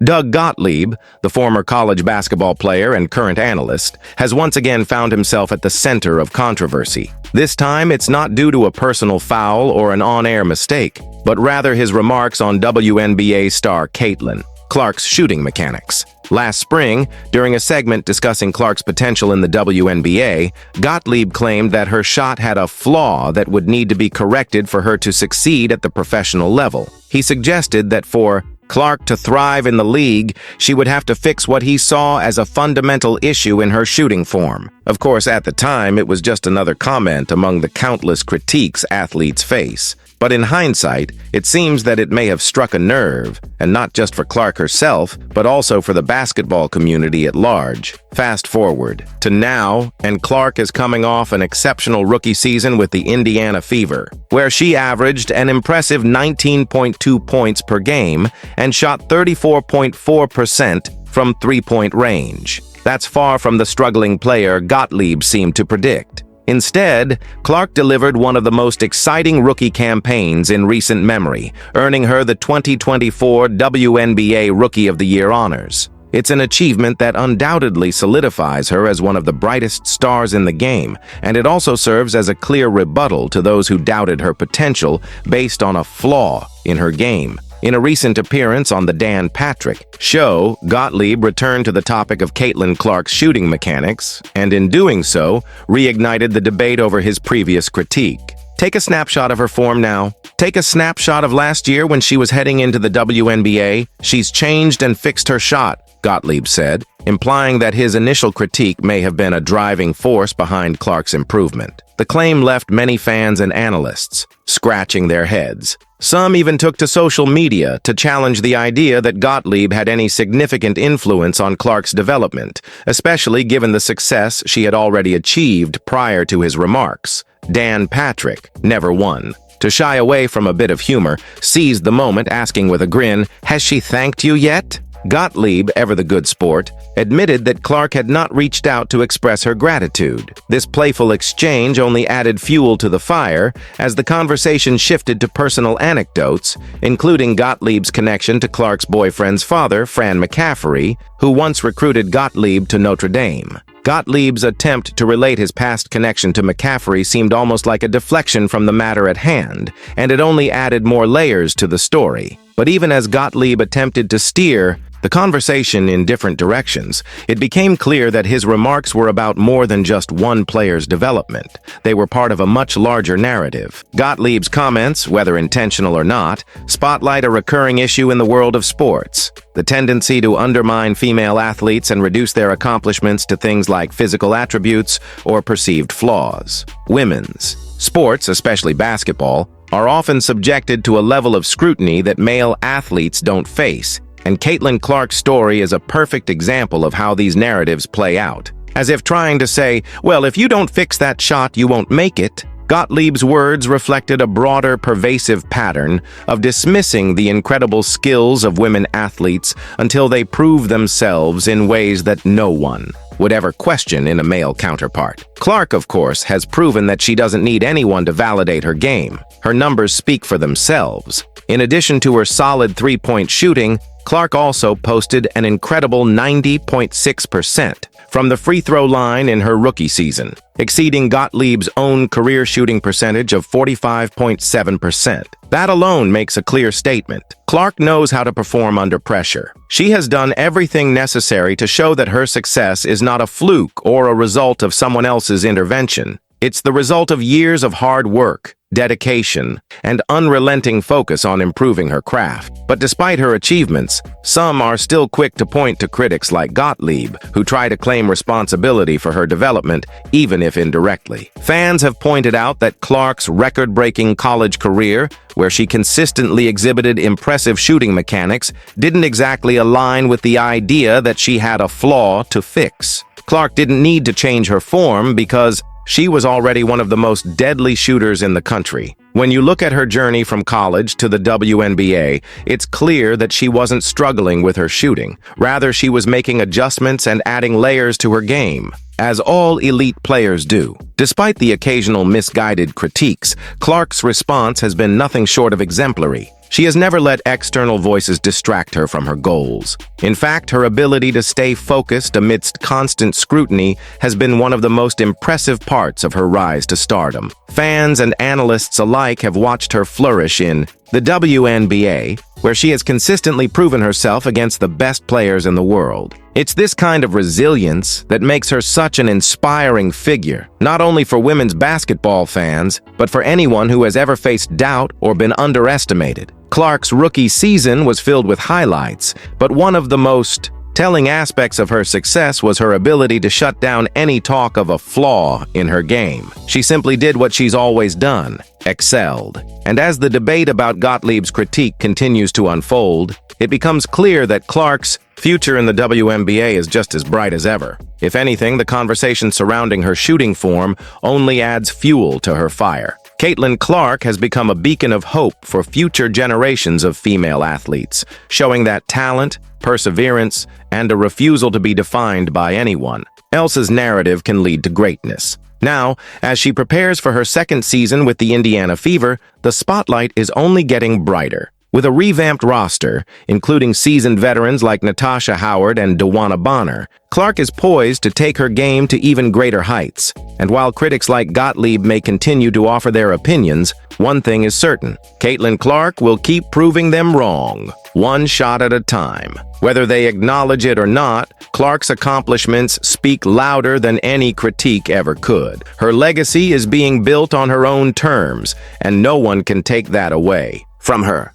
Doug Gottlieb, the former college basketball player and current analyst, has once again found himself at the center of controversy. This time, it's not due to a personal foul or an on-air mistake, but rather his remarks on WNBA star Caitlin Clark's shooting mechanics. Last spring, during a segment discussing Clark's potential in the WNBA, Gottlieb claimed that her shot had a flaw that would need to be corrected for her to succeed at the professional level. He suggested that for Clark to thrive in the league, she would have to fix what he saw as a fundamental issue in her shooting form. Of course, at the time, it was just another comment among the countless critiques athletes face. But in hindsight, it seems that it may have struck a nerve, and not just for Clark herself, but also for the basketball community at large. Fast forward to now, and Clark is coming off an exceptional rookie season with the Indiana Fever, where she averaged an impressive 19.2 points per game and shot 34.4% from three-point range. That's far from the struggling player Gottlieb seemed to predict. Instead, Clark delivered one of the most exciting rookie campaigns in recent memory, earning her the 2024 WNBA Rookie of the Year honors. It's an achievement that undoubtedly solidifies her as one of the brightest stars in the game, and it also serves as a clear rebuttal to those who doubted her potential based on a flaw in her game. In a recent appearance on the Dan Patrick Show, Gottlieb returned to the topic of Caitlin Clark's shooting mechanics, and in doing so, reignited the debate over his previous critique. Take a snapshot of her form now. Take a snapshot of last year when she was heading into the WNBA. She's changed and fixed her shot, Gottlieb said, implying that his initial critique may have been a driving force behind Clark's improvement. The claim left many fans and analysts scratching their heads. Some even took to social media to challenge the idea that Gottlieb had any significant influence on Clark's development, especially given the success she had already achieved prior to his remarks. Dan Patrick, never one to shy away from a bit of humor, seized the moment, asking with a grin, "Has she thanked you yet?" Gottlieb, ever the good sport, admitted that Clark had not reached out to express her gratitude. This playful exchange only added fuel to the fire as the conversation shifted to personal anecdotes, including Gottlieb's connection to Clark's boyfriend's father, Fran McCaffery, who once recruited Gottlieb to Notre Dame. Gottlieb's attempt to relate his past connection to McCaffery seemed almost like a deflection from the matter at hand, and it only added more layers to the story. But even as Gottlieb attempted to steer the conversation in different directions, it became clear that his remarks were about more than just one player's development. They were part of a much larger narrative. Gottlieb's comments, whether intentional or not, spotlight a recurring issue in the world of sports: the tendency to undermine female athletes and reduce their accomplishments to things like physical attributes or perceived flaws. Women's sports, especially basketball, are often subjected to a level of scrutiny that male athletes don't face. And Caitlin Clark's story is a perfect example of how these narratives play out. As if trying to say, well, if you don't fix that shot, you won't make it. Gottlieb's words reflected a broader, pervasive pattern of dismissing the incredible skills of women athletes until they prove themselves in ways that no one would ever question in a male counterpart. Clark, of course, has proven that she doesn't need anyone to validate her game. Her numbers speak for themselves. In addition to her solid three-point shooting, Clark also posted an incredible 90.6% from the free throw line in her rookie season, exceeding Gottlieb's own career shooting percentage of 45.7%. That alone makes a clear statement. Clark knows how to perform under pressure. She has done everything necessary to show that her success is not a fluke or a result of someone else's intervention. It's the result of years of hard work, dedication, and unrelenting focus on improving her craft. But despite her achievements, some are still quick to point to critics like Gottlieb, who try to claim responsibility for her development, even if indirectly. Fans have pointed out that Clark's record-breaking college career, where she consistently exhibited impressive shooting mechanics, didn't exactly align with the idea that she had a flaw to fix. Clark didn't need to change her form because she was already one of the most deadly shooters in the country. When you look at her journey from college to the WNBA, it's clear that she wasn't struggling with her shooting. Rather, she was making adjustments and adding layers to her game, as all elite players do. Despite the occasional misguided critiques, Clark's response has been nothing short of exemplary. She has never let external voices distract her from her goals. In fact, her ability to stay focused amidst constant scrutiny has been one of the most impressive parts of her rise to stardom. Fans and analysts alike have watched her flourish in the WNBA, where she has consistently proven herself against the best players in the world. It's this kind of resilience that makes her such an inspiring figure, not only for women's basketball fans, but for anyone who has ever faced doubt or been underestimated. Clark's rookie season was filled with highlights, but one of the most telling aspects of her success was her ability to shut down any talk of a flaw in her game. She simply did what she's always done, excelled. And as the debate about Gottlieb's critique continues to unfold, it becomes clear that Clark's future in the WNBA is just as bright as ever. If anything, the conversation surrounding her shooting form only adds fuel to her fire. Caitlin Clark has become a beacon of hope for future generations of female athletes, showing that talent, perseverance, and a refusal to be defined by anyone else's narrative can lead to greatness. Now, as she prepares for her second season with the Indiana Fever, the spotlight is only getting brighter. With a revamped roster, including seasoned veterans like Natasha Howard and DeWanna Bonner, Clark is poised to take her game to even greater heights. And while critics like Gottlieb may continue to offer their opinions, one thing is certain: Caitlin Clark will keep proving them wrong, one shot at a time. Whether they acknowledge it or not, Clark's accomplishments speak louder than any critique ever could. Her legacy is being built on her own terms, and no one can take that away from her.